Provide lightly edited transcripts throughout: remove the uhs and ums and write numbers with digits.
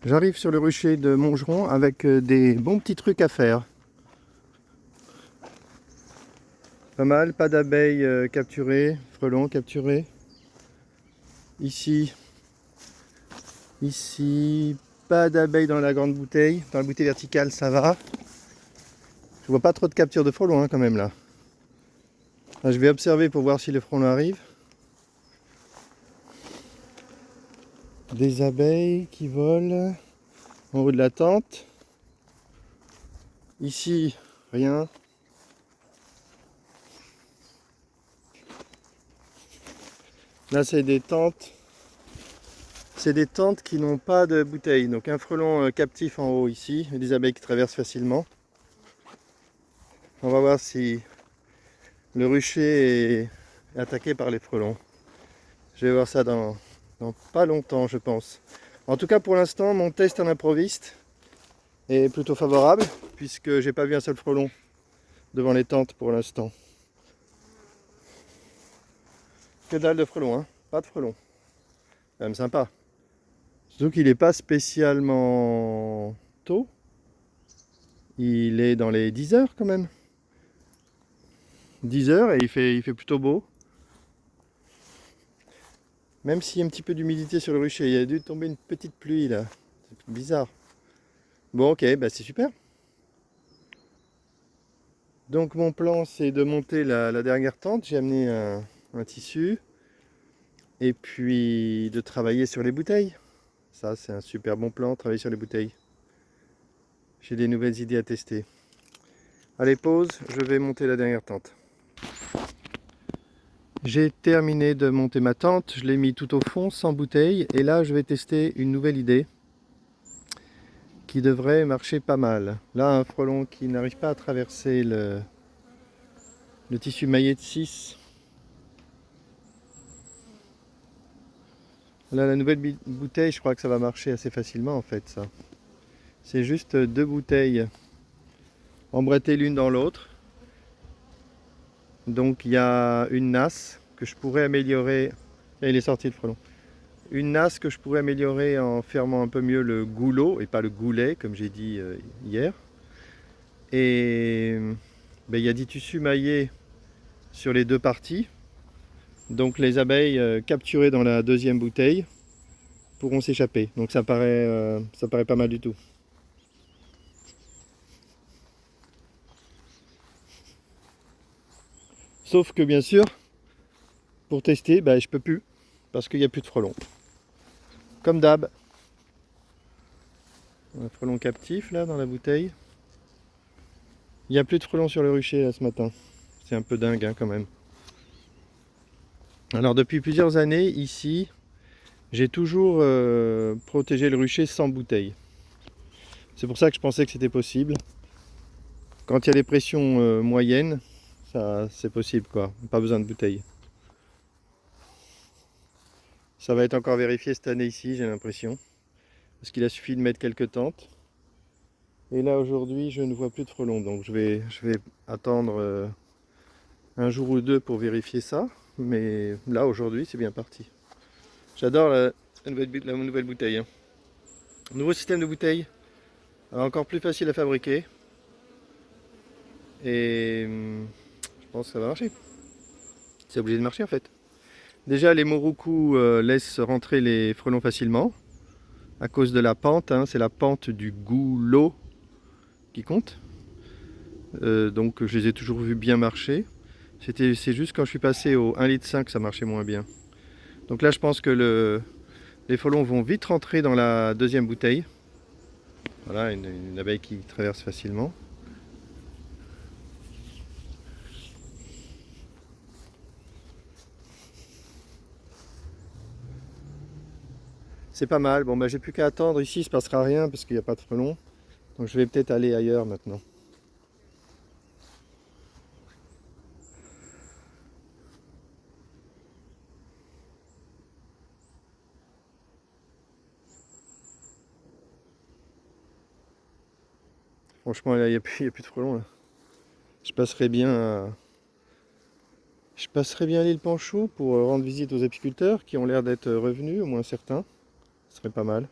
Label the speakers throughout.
Speaker 1: J'arrive sur le rucher de Montgeron avec des bons petits trucs à faire. Pas mal, pas d'abeilles capturées, frelons capturés. Ici, pas d'abeilles dans la grande bouteille. Dans la bouteille verticale, ça va. Je vois pas trop de capture de frelons quand même là. Là. Je vais observer pour voir si les frelons arrivent. Des abeilles qui volent en haut de la tente. Ici, rien. Là, c'est des tentes. C'est des tentes qui n'ont pas de bouteille. Donc un frelon captif en haut ici, et des abeilles qui traversent facilement. On va voir si le rucher est attaqué par les frelons. Je vais voir ça dans pas longtemps, je pense. En tout cas, pour l'instant, mon test en improviste est plutôt favorable, puisque j'ai pas vu un seul frelon devant les tentes pour l'instant. Que dalle de frelons, hein. Pas de frelons. Quand même sympa. Surtout qu'il n'est pas spécialement tôt. Il est dans les 10 heures quand même. 10 heures et il fait plutôt beau. Même s'il y a un petit peu d'humidité sur le rucher, il y a dû tomber une petite pluie là. C'est bizarre. Bon ok, bah c'est super. Donc mon plan c'est de monter la dernière tente. J'ai amené un tissu. Et puis de travailler sur les bouteilles. Ça c'est un super bon plan, travailler sur les bouteilles. J'ai des nouvelles idées à tester. Allez pause, je vais monter la dernière tente. J'ai terminé de monter ma tente, je l'ai mis tout au fond, sans bouteille, et là je vais tester une nouvelle idée qui devrait marcher pas mal. Là un frelon qui n'arrive pas à traverser le tissu maillé de 6. Là la nouvelle bouteille, je crois que ça va marcher assez facilement en fait ça. C'est juste 2 bouteilles embrettées l'une dans l'autre. Donc il y a une nasse que je pourrais améliorer. Et il est sorti le frelon. Une nasse que je pourrais améliorer en fermant un peu mieux le goulot et pas le goulet comme j'ai dit hier. Et ben, il y a 10 tissus maillés sur les deux parties. Donc les abeilles capturées dans la deuxième bouteille pourront s'échapper. Donc ça paraît pas mal du tout. Sauf que bien sûr, pour tester, ben, je peux plus. Parce qu'il n'y a plus de frelons. Comme d'hab. Un frelon captif là dans la bouteille. Il n'y a plus de frelons sur le rucher là ce matin. C'est un peu dingue hein, quand même. Alors depuis plusieurs années ici, j'ai toujours protégé le rucher sans bouteille. C'est pour ça que je pensais que c'était possible. Quand il y a des pressions moyennes, ça c'est possible quoi. Pas besoin de bouteille. Ça va être encore vérifié cette année ici, j'ai l'impression. Parce qu'il a suffi de mettre quelques tentes. Et là aujourd'hui je ne vois plus de frelons. Donc je vais attendre un jour ou deux pour vérifier ça. Mais là aujourd'hui c'est bien parti. J'adore la nouvelle bouteille. Hein. Nouveau système de bouteille. Encore plus facile à fabriquer. Et je pense que ça va marcher. C'est obligé de marcher en fait. Déjà les Moroku laissent rentrer les frelons facilement. À cause de la pente. Hein, c'est la pente du goulot qui compte. Donc je les ai toujours vus bien marcher. C'est juste quand je suis passé au 1,5 litre que ça marchait moins bien. Donc là je pense que les frelons vont vite rentrer dans la deuxième bouteille. Voilà, une abeille qui traverse facilement. C'est pas mal. Bon, bah, j'ai plus qu'à attendre. Ici, il se passera rien parce qu'il n'y a pas de frelons. Donc, je vais peut-être aller ailleurs maintenant. Franchement, là, il n'y a plus de frelons. Là. Je passerai bien à l'île Panchou pour rendre visite aux apiculteurs qui ont l'air d'être revenus, au moins certains. Ce serait pas mal.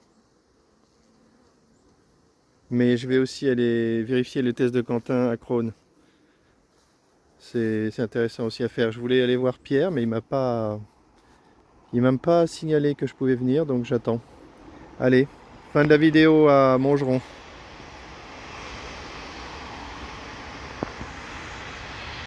Speaker 1: Mais je vais aussi aller vérifier le test de Quentin à Crône. C'est intéressant aussi à faire. Je voulais aller voir Pierre, mais il m'a même pas signalé que je pouvais venir, donc j'attends. Allez, fin de la vidéo à Montgeron.